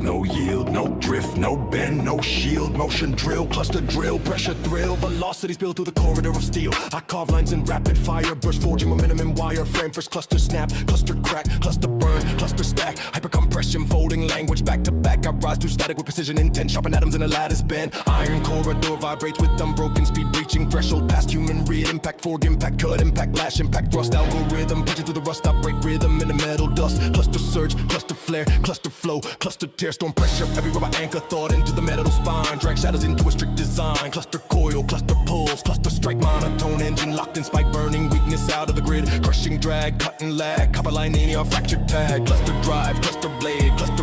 No yield, no drift, no bend, no shield. Motion drill, cluster drill, pressure thrill. Velocity spill through the corridor of steel. I carve lines in rapid fire, burst forging momentum in wire frame. First cluster snap, cluster crack, cluster burn, cluster stack. Hyper compression, folding language back to back. I rise through static with precision intent, sharpen atoms in a lattice bend. Iron corridor vibrates with unbroken speed, breaching threshold past human read. Impact, fork, impact, cut, impact, lash, impact, thrust, algorithm. Punching through the rust, I break rhythm in the metal dust. Cluster surge, cluster flare, cluster flow, cluster tear, storm pressure. Every rubber anchor thought into the metal spine. Drag shadows into a strict design. Cluster coil, cluster pulse, cluster strike, monotone engine locked in spike, burning weakness out of the grid. Crushing drag, cut and lag, copper line in your fractured tag. Cluster drive, cluster blade, cluster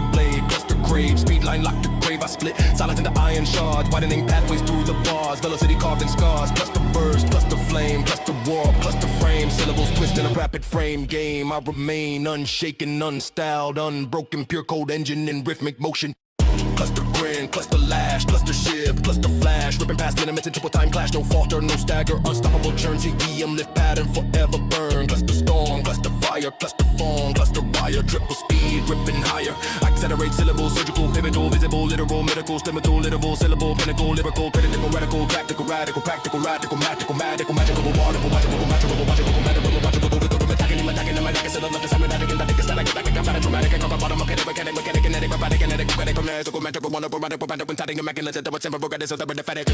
crave. Speed line locked to crave, I split silence into iron shards, widening pathways through the bars. Velocity carved in scars. Cluster burst, cluster flame, cluster warp, cluster frame. Syllables twist in a rapid frame game. I remain unshaken, unstyled, unbroken, pure code engine in rhythmic motion. Cluster grin, cluster lash, cluster shift, cluster flash, ripping past limits in triple time clash. No falter, no stagger, unstoppable churn. CEM lift pattern, forever burn. Cluster storm, cluster fire, cluster form, cluster wire, triple speed, ripping higher. Accelerate syllables, surgical, pivotal, visible, literal, medical, stimulative, literal, syllable, pinnacle, lyrical, critical, radical, tactical, radical, practical, radical, magical, magical, magical, magical, magical, magical, magical, magical, magical, attacking him, attacking him, attacking him, attacking him, attacking him, attacking him, attacking him, dramatic, I cover bottom, mechanic, kinetic, robotic, kinetic, magical, wonderful, radical, radical, touting, immaculate, the temper, regardless of the pathetic,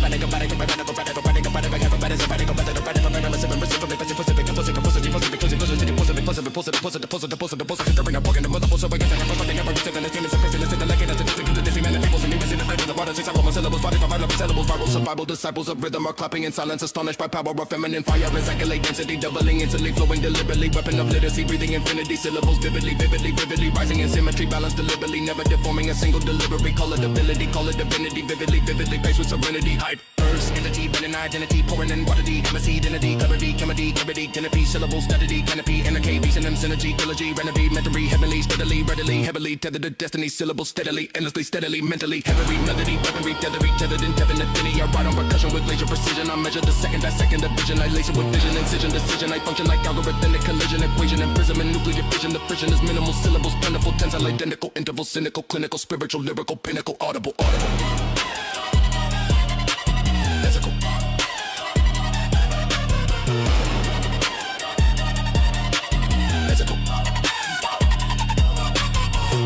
survival disciples of rhythm are clapping in silence, astonished by power of feminine fire. Ejaculate density, doubling instantly, flowing deliberately. Weapon of literacy, breathing infinity, syllables vividly, vividly, vividly, rising in symmetry, balance deliberately, never deforming a single delivery. Call it ability, call it divinity, vividly, vividly, faced with serenity. Hype, first entity, bending identity, pouring in quantity, chemistry, identity, clarity, chemistry, clarity, canopy, syllables, steadily, canopy, NRK, beast and synergy, trilogy, renovate, mentally, heavenly, steadily, readily, heavily, tethered to destiny, syllables, steadily, endlessly, steadily, mentally, heavily, melody, weaponry, tethered in definite infinity. I ride on percussion with laser precision. I measure the second division. I lace it with vision, incision, decision. I function like algorithmic collision, equation, imprisonment, nuclear fission. The friction is minimal, syllables, plentiful, tensile, identical, interval, cynical, clinical, spiritual, lyrical, pinnacle, audible, ethical.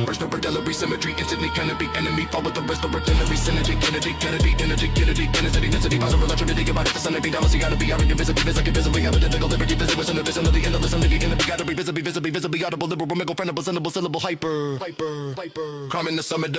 Burst over delivery, symmetry, instantly canopy, enemy, fall with the rest of artillery, synergy, kennedy, energy, density, positive electricity, give out the sun, be down, so you gotta be arrogant, visibly, evident, liberty, visible, the vision of the endless, and the enemy, gotta be visibly, audible, liberal, mega, friendable, syllable, hyper, crime in the summit,